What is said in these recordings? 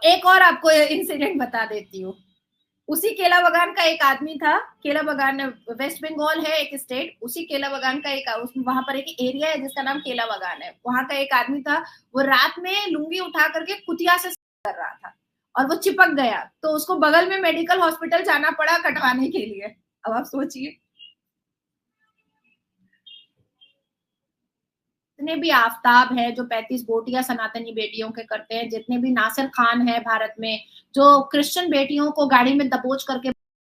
एक और आपको इंसिडेंट बता देती हूँ। उसी केला बगान का एक आदमी था। केला बगान वेस्ट बंगाल है एक स्टेट, उसी केला बगान का एक वहां पर एक एरिया है जिसका नाम केला बगान है। वहां का एक आदमी था, वो रात में लुंगी उठा करके कुतिया से कर रहा था और वो चिपक गया, तो उसको बगल में मेडिकल हॉस्पिटल जाना पड़ा कटवाने के लिए। अब आप सोचिए, जितने भी आफ्ताब है जो 35 बोटियां सनातनी बेटियों के करते हैं, जितने भी नासिर खान है भारत में जो क्रिश्चियन बेटियों को गाड़ी में दबोच करके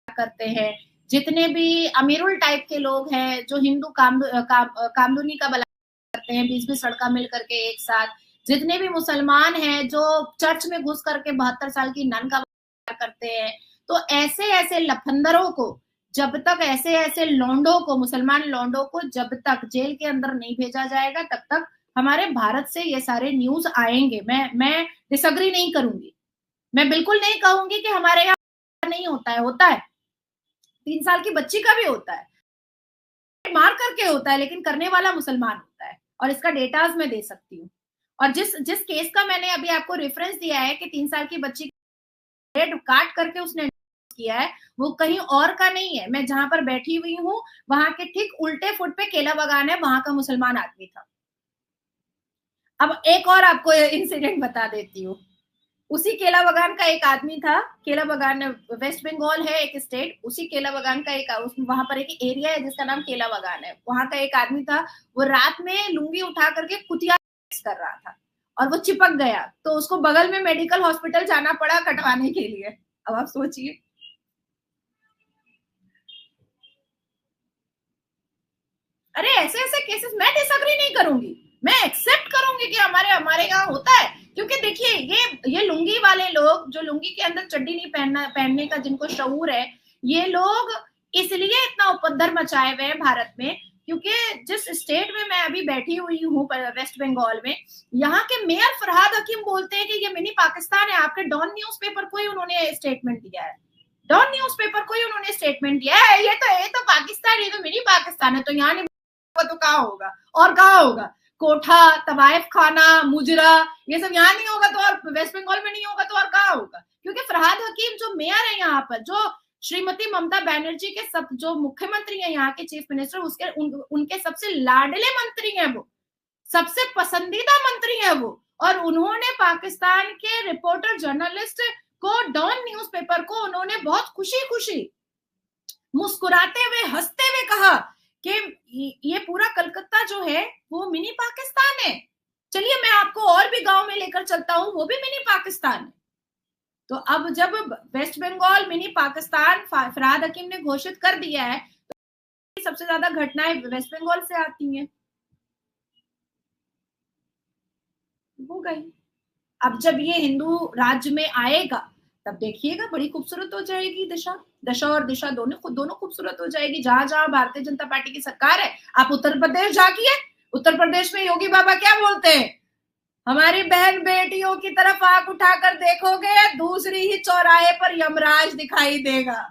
करते हैं, जितने भी अमीरुल टाइप के लोग हैं जो हिंदू कामदूनी का बलात्कार करते हैं 20-20 लड़का मिल करके एक साथ, जितने भी मुसलमान हैं जो चर्च में घुस करके 72 साल की नन का बलात्कार करते हैं, तो ऐसे ऐसे लफंदरों को, जब तक ऐसे ऐसे लौंडों को, मुसलमान लौंडों को जब तक जेल के अंदर नहीं भेजा जाएगा तब तक हमारे भारत से ये सारे न्यूज आएंगे। मैं डिसएग्री नहीं करूंगी, मैं बिल्कुल नहीं कहूंगी कि हमारे यहाँ नहीं होता है, होता है। 3 साल की बच्ची का भी होता है, मार करके होता है, लेकिन करने वाला मुसलमान होता है, और इसका डेटाज मैं दे सकती हूँ। और जिस जिस केस का मैंने अभी आपको रेफरेंस दिया है कि 3 साल की बच्ची हेड काट करके उसने किया है, वो कहीं और का नहीं है। मैं जहां पर बैठी हुई हूँ वहां के ठीक उल्टे फुट पे केला बगान है, वहां का मुसलमान आदमी था। अब एक और आपको इंसिडेंट बता देती हूँ। उसी केला बगान का एक आदमी था। केला बगान वेस्ट बंगाल है एक स्टेट, उसी केला बगान का एक वहां पर एक एरिया है जिसका नाम केला बगान है। वहां का एक आदमी था, वो रात में लुंगी उठा करके कुतिया कर रहा था और वो चिपक गया, तो उसको बगल में मेडिकल हॉस्पिटल जाना पड़ा कटवाने के लिए। अब आप सोचिए, अरे ऐसे ऐसे केसेस मैं डिसएग्री नहीं करूंगी, मैं एक्सेप्ट करूंगी कि हमारे हमारे यहाँ होता है। क्योंकि देखिए, ये लुंगी वाले लोग जो लुंगी के अंदर चड्डी नहीं पहनने का जिनको शऊर है, ये लोग इसलिए इतना उपद्रव मचाए हुए हैं भारत में, क्योंकि जिस स्टेट में मैं अभी बैठी हुई हूँ वेस्ट बंगाल में, यहाँ के मेयर फरहाद हकीम बोलते हैं कि ये मिनी पाकिस्तान है। आपके डॉन न्यूज़पेपर को ही उन्होंने स्टेटमेंट दिया है, डॉन न्यूज़पेपर को ही उन्होंने स्टेटमेंट दिया है, ये तो पाकिस्तान, ये तो मिनी पाकिस्तान है, तो यहाँ तो कहाँ होगा और कहाँ होगा? कोठा, तवायफ खाना, मुजरा, ये सब यहाँ नहीं होगा तो और वेस्ट बंगाल में नहीं होगा तो और कहाँ होगा? क्योंकि फरहाद हकीम जो मेयर है यहाँ पर, जो श्रीमती ममता बनर्जी के सब जो मुख्यमंत्री है यहाँ के चीफ मिनिस्टर, उनके सबसे लाडले मंत्री हैं वो, सबसे पसंदीदा मंत्री है वो। और उन्होंने पाकिस्तान के रिपोर्टर जर्नलिस्ट को, डॉन न्यूज़पेपर को उन्होंने बहुत खुशी खुशी मुस्कुराते हुए हंसते हुए कहा कि ये पूरा कलकत्ता जो है वो मिनी पाकिस्तान है। चलिए मैं आपको और भी गांव में लेकर चलता हूँ, वो भी मिनी पाकिस्तान है। तो अब जब वेस्ट बंगाल मिनी पाकिस्तान फरहाद हकीम ने घोषित कर दिया है, तो सबसे ज्यादा घटनाएं वेस्ट बंगाल से आती हैं। हो गई। अब जब ये हिंदू राज्य में आएगा तब देखिएगा बड़ी खूबसूरत हो जाएगी दिशा, दशा और दिशा दोनों खूबसूरत हो जाएगी। जहां जहां भारतीय जनता पार्टी की सरकार है, आप उत्तर प्रदेश जाइए, उत्तर प्रदेश में योगी बाबा क्या बोलते हैं, हमारी बहन बेटियों की तरफ आंख उठाकर देखोगे दूसरी ही चौराहे पर यमराज दिखाई देगा।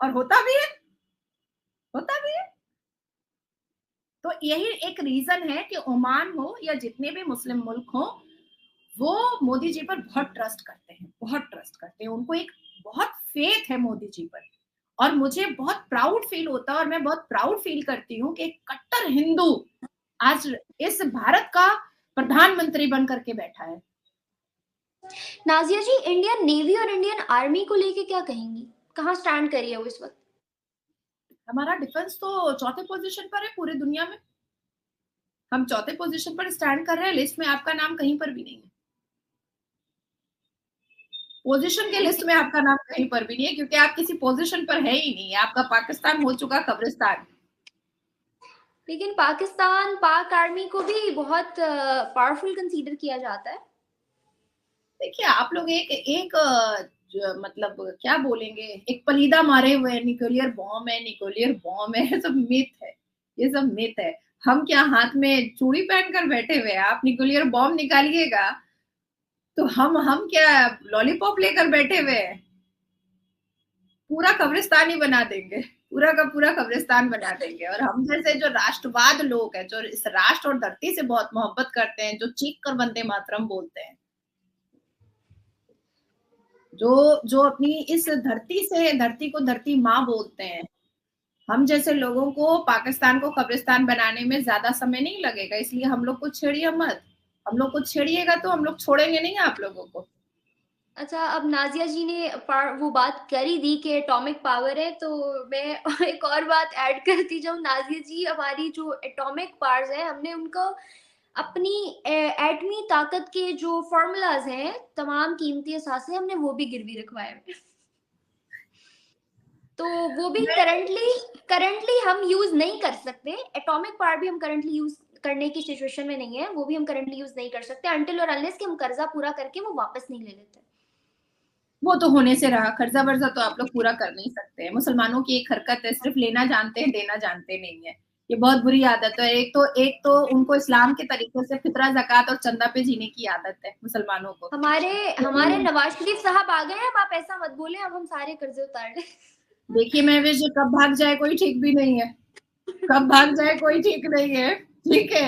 और होता भी है, होता भी है। तो यही एक रीजन है कि ओमान हो या जितने भी मुस्लिम मुल्क हो, वो मोदी जी पर बहुत ट्रस्ट करते हैं, बहुत ट्रस्ट करते हैं, उनको एक बहुत फेथ है मोदी जी पर। और मुझे बहुत प्राउड फील होता है और मैं बहुत प्राउड फील करती हूँ कि एक कट्टर हिंदू आज इस भारत का प्रधानमंत्री बन करके बैठा है। नाजिया जी, इंडियन नेवी और इंडियन आर्मी को लेके क्या कहेंगी? कहाँ स्टैंड करी है वो इस वक्त? हमारा डिफेंस तो चौथे पोजीशन पर है पूरी दुनिया में, हम चौथे पोजीशन पर स्टैंड कर रहे हैं, लिस्ट में आपका नाम कहीं पर भी नहीं है, पोजीशन के लिस्ट में आपका नाम कहीं पर भी नहीं है, क्योंकि आप किसी पोजीशन पर है ही नहीं है, आपका पाकिस्तान हो चुका कब्रिस्तान। लेकिन पाकिस्तान, पाक आर्मी को भी बहुत पावरफुल कंसीडर किया जाता है। देखिए आप लोग एक एक मतलब क्या बोलेंगे, एक पलीदा मारे हुए हैं, न्यूक्लियर बॉम्ब है, न्यूक्लियर बॉम्ब है, ये सब मिथ है, ये सब मिथ है। हम क्या हाथ में चूड़ी पहनकर बैठे हुए हैं? आप न्यूक्लियर बॉम्ब निकालिएगा तो हम क्या लॉलीपॉप लेकर बैठे हुए हैं? पूरा कब्रिस्तान ही बना देंगे, पूरा का पूरा कब्रिस्तान बना देंगे। और हम जैसे जो राष्ट्रवाद लोग हैं, जो इस राष्ट्र और धरती से बहुत मोहब्बत करते हैं, जो चीख कर वंदे मातरम बोलते हैं, जो अपनी इस धरती को धरती माँ बोलते हैं। हम जैसे लोगों को पाकिस्तान को कब्रिस्तान बनाने में ज्यादा समय नहीं लगेगा, इसलिए हम लोग को छेड़िए मत। हम लोग को छेड़िएगा तो हम लोग छोड़ेंगे नहीं आप लोगों को। अच्छा, अब नाज़िया जी ने वो बात कर ही दी कि एटॉमिक पावर है, तो मैं एक और बात ऐड करती जाऊँ। नाज़िया जी, हमारी जो एटॉमिक पावर्स हैं, हमने उनको अपनी एटमी ताकत के जो फ़ॉर्मूलाज़ हैं, तमाम कीमती असासे, हमने वो भी गिरवी रखवाए हैं। तो वो भी करंटली हम यूज़ नहीं कर सकते। एटॉमिक पावर भी हम करंटली यूज़ करने की सिचुएशन में नहीं है। वो भी हम करंटली यूज़ नहीं कर सकते अनटिल और अनलेस कि हम कर्ज़ा पूरा करके वो वापस नहीं ले लेते। वो तो होने से रहा, कर्जा वर्जा तो आप लोग पूरा कर नहीं सकते। मुसलमानों की एक हरकत है, सिर्फ लेना जानते हैं, देना जानते नहीं है। ये बहुत बुरी आदत है। एक तो उनको इस्लाम के तरीके से फितरा, ज़कात और चंदा पे जीने की आदत है मुसलमानों को। हमारे नवाज शरीफ साहब आ गए हैं, अब आप ऐसा मत बोले, अब हम सारे कर्जे उतार लें। देखिए महविश जी, कब भाग जाए कोई ठीक भी नहीं है, कब भाग जाए कोई ठीक नहीं है। ठीक है।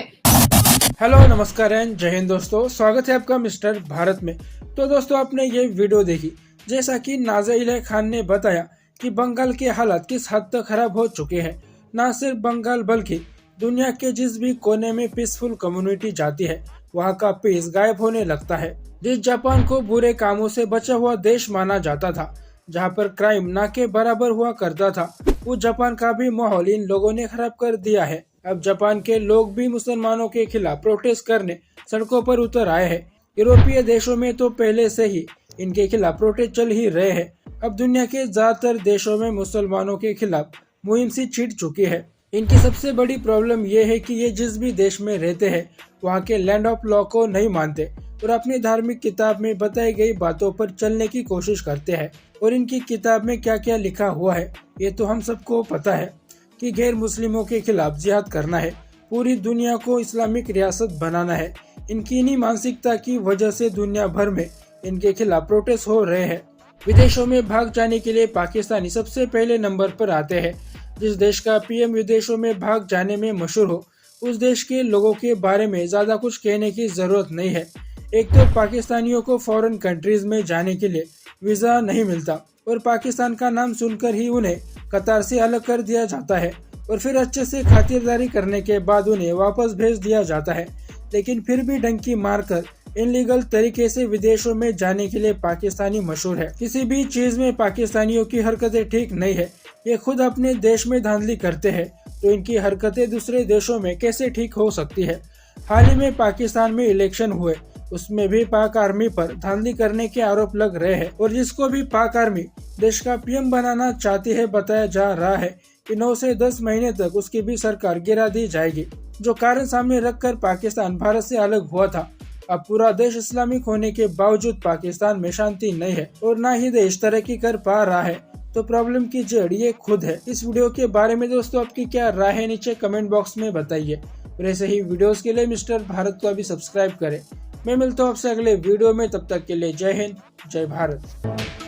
हेलो, नमस्कार एंड जय हिंद दोस्तों, स्वागत है आपका मिस्टर भारत में। तो दोस्तों, आपने ये वीडियो देखी। जैसा कि नाज़िया इलाही खान ने बताया कि बंगाल के हालात किस हद तक खराब हो चुके हैं। न सिर्फ बंगाल बल्कि दुनिया के जिस भी कोने में पीसफुल कम्युनिटी जाती है, वहाँ का पीस गायब होने लगता है। जिस जापान को बुरे कामों से बचा हुआ देश माना जाता था, जहाँ पर क्राइम ना के बराबर हुआ करता था, वो जापान का भी माहौल इन लोगों ने खराब कर दिया है। अब जापान के लोग भी मुसलमानों के खिलाफ प्रोटेस्ट करने सड़कों पर उतर आए हैं। यूरोपीय देशों में तो पहले से ही इनके खिलाफ प्रोटेस्ट चल ही रहे हैं। अब दुनिया के ज्यादातर देशों में मुसलमानों के खिलाफ मुहिम सी छिड़ चुकी है। इनकी सबसे बड़ी प्रॉब्लम यह है कि ये जिस भी देश में रहते हैं, वहाँ के लैंड ऑफ लॉ को नहीं मानते और अपनी धार्मिक किताब में बताई गई बातों पर चलने की कोशिश करते हैं। और इनकी किताब में क्या क्या लिखा हुआ है, ये तो हम सबको पता है कि गैर मुस्लिमों के खिलाफ जिहाद करना है, पूरी दुनिया को इस्लामिक रियासत बनाना है। इनकी इन्हीं मानसिकता की वजह से दुनिया भर में इनके खिलाफ प्रोटेस्ट हो रहे हैं। विदेशों में भाग जाने के लिए पाकिस्तानी सबसे पहले नंबर पर आते हैं। जिस देश का पीएम विदेशों में भाग जाने में मशहूर हो, उस देश के लोगों के बारे में ज्यादा कुछ कहने की जरूरत नहीं है। एक तो पाकिस्तानियों को फॉरेन कंट्रीज में जाने के लिए वीजा नहीं मिलता और पाकिस्तान का नाम सुनकर ही उन्हें कतार से अलग कर दिया जाता है और फिर अच्छे से खातिरदारी करने के बाद उन्हें वापस भेज दिया जाता है। लेकिन फिर भी डंकी मारकर इनलीगल तरीके से विदेशों में जाने के लिए पाकिस्तानी मशहूर है। किसी भी चीज में पाकिस्तानियों की हरकतें ठीक नहीं है। ये खुद अपने देश में धांधली करते हैं, तो इनकी हरकतें दूसरे देशों में कैसे ठीक हो सकती है। हाल ही में पाकिस्तान में इलेक्शन हुए, उसमें भी पाक आर्मी पर धांधली करने के आरोप लग रहे हैं और जिसको भी पाक आर्मी देश का पीएम बनाना चाहती है, बताया जा रहा है कि 9 से 10 महीने तक उसकी भी सरकार गिरा दी जाएगी। जो कारण सामने रखकर पाकिस्तान भारत से अलग हुआ था। अब पूरा देश इस्लामिक होने के बावजूद पाकिस्तान में शांति नहीं है और न ही देश तरक्की कर पा रहा है। तो प्रॉब्लम की जड़ ये खुद है। इस वीडियो के बारे में दोस्तों आपकी क्या राय है, नीचे कमेंट बॉक्स में बताइए। और ऐसे ही वीडियोस के लिए मिस्टर भारत को अभी सब्सक्राइब करें। मैं मिलता हूँ आपसे अगले वीडियो में, तब तक के लिए जय हिंद, जय भारत।